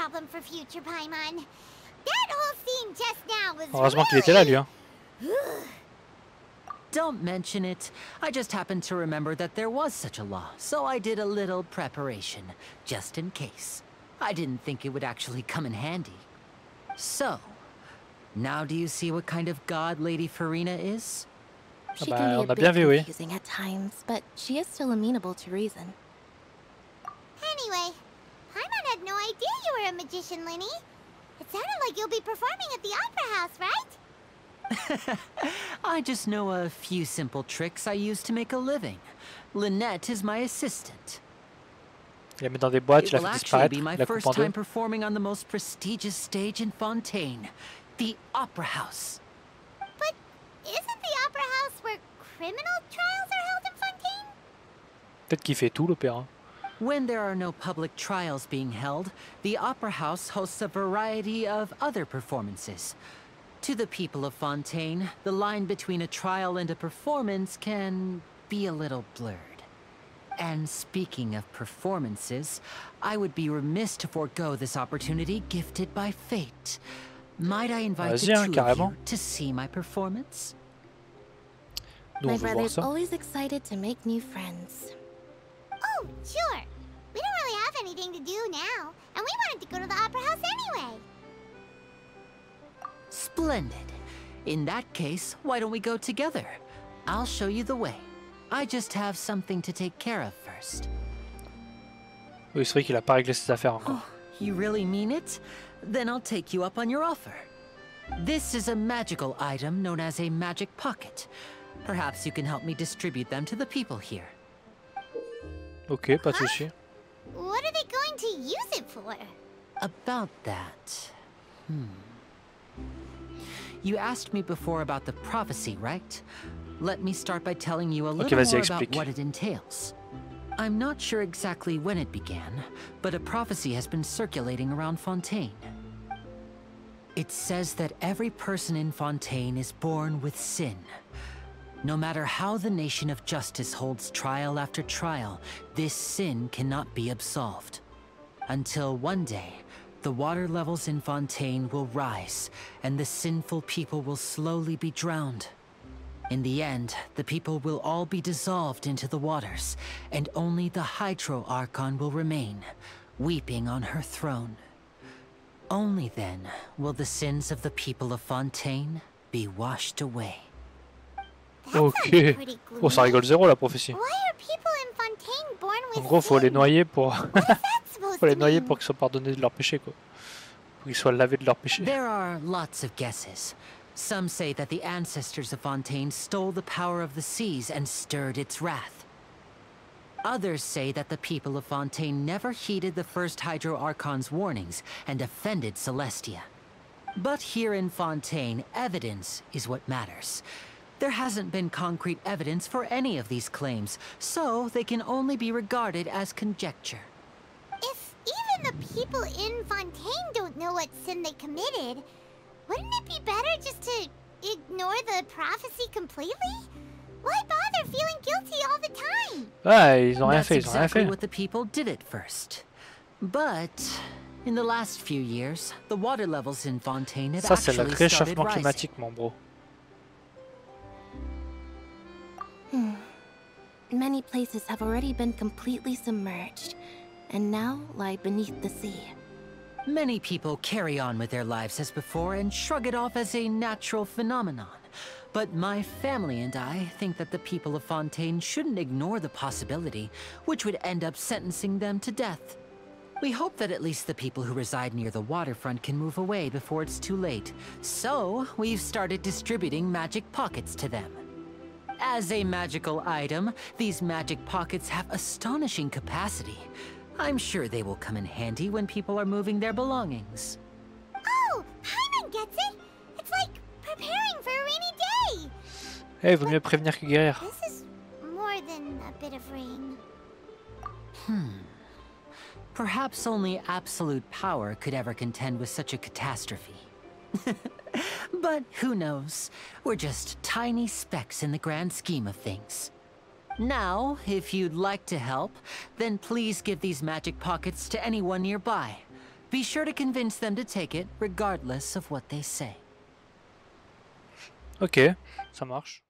problem for future Paimon. That whole scene just now was Heureusement qu'il était là, lui. Hein. Don't mention it. I just happened to remember that there was such a law, so I did a little preparation, just in case. I didn't think it would actually come in handy. So, now do you see what kind of god Lady Farina is? She can be a bit confusing at times, but she is still amenable to reason. Anyway, Paimon had no idea you were a magician, Linny. It sounded like you'll be performing at the Opera House, right? I just know a few simple tricks I use to make a living. Lynette is my assistant. Il la met dans des boîtes, il It la will fait actually disparaître, be my il la coupe first en deux. time performing on the most prestigious stage in Fontaine, the Opera House. But isn't the Opera House where criminal trials are held in Fontaine? Peut-être qu'il fait tout, l'opéra. When there are no public trials being held, the Opera House hosts a variety of other performances. To the people of Fontaine, the line between a trial and a performance can be a little blurred. And speaking of performances, I would be remiss to forego this opportunity gifted by fate. Might I invite the two of you to see my performance? My brother's always excited to make new friends. Oh, sure. We don't really have anything to do now, and we wanted to go to the Opera House anyway. Splendid. In that case, why don't we go together? I'll show you the way. I just have something to take care of first. Oui, c'est vrai qu'il a pas réglé ses affaires encore. Oh, you really mean it? Then I'll take you up on your offer. This is a magical item known as a magic pocket. Perhaps you can help me distribute them to the people here. Ok, pas de souci. What are they going to use it for? About that... You asked me before about the prophecy, right? Let me start by telling you a little more about what it entails. I'm not sure exactly when it began, but a prophecy has been circulating around Fontaine. It says that every person in Fontaine is born with sin. No matter how the nation of justice holds trial after trial, this sin cannot be absolved. Until one day, the water levels in Fontaine will rise, and the sinful people will slowly be drowned. In the end, the people will all be dissolved into the waters, and only the Hydro Archon will remain, weeping on her throne. Only then will the sins of the people of Fontaine be washed away. Ok. Oh, ça rigole zéro la prophétie. En gros, faut les noyer pour... faut les noyer pour qu'ils soient pardonnés de leurs péchés, quoi. Pour qu'ils soient lavés de leurs péchés. There are lots of guesses. Some say that the ancestors of Fontaine stole the power of the seas and stirred its wrath. Others say that the people of Fontaine never heeded the first Hydro Archon's warnings and offended Celestia. But here in Fontaine, evidence is what matters. There hasn't been concrete evidence for any of these claims, so they can only be regarded as conjecture. If even the people in Fontaine don't know what sin they committed, wouldn't it be better just to ignore the prophecy completely? Why bother feeling guilty all the time? Ah, ils ont rien fait, ils ont rien fait. That's exactly what the people did at first. But in the last few years, the water levels in Fontaine have actually started rising. Ça, c'est le réchauffement climatique, mon bro. Many places have already been completely submerged, and now lie beneath the sea. Many people carry on with their lives as before and shrug it off as a natural phenomenon. But my family and I think that the people of Fontaine shouldn't ignore the possibility, which would end up sentencing them to death. We hope that at least the people who reside near the waterfront can move away before it's too late. So, we've started distributing magic pockets to them. As a magical item, these magic pockets have astonishing capacity. I'm sure they will come in handy when people are moving their belongings. Oh, Paimon gets it! It's like preparing for a rainy day! Hey, vaut mieux prévenir que guérir. This is more than a bit of rain. Perhaps only absolute power could ever contend with such a catastrophe. But who knows? We're just tiny specks in the grand scheme of things. Now, if you'd like to help, then please give these magic pockets to anyone nearby. Be sure to convince them to take it, regardless of what they say. Ok, ça marche.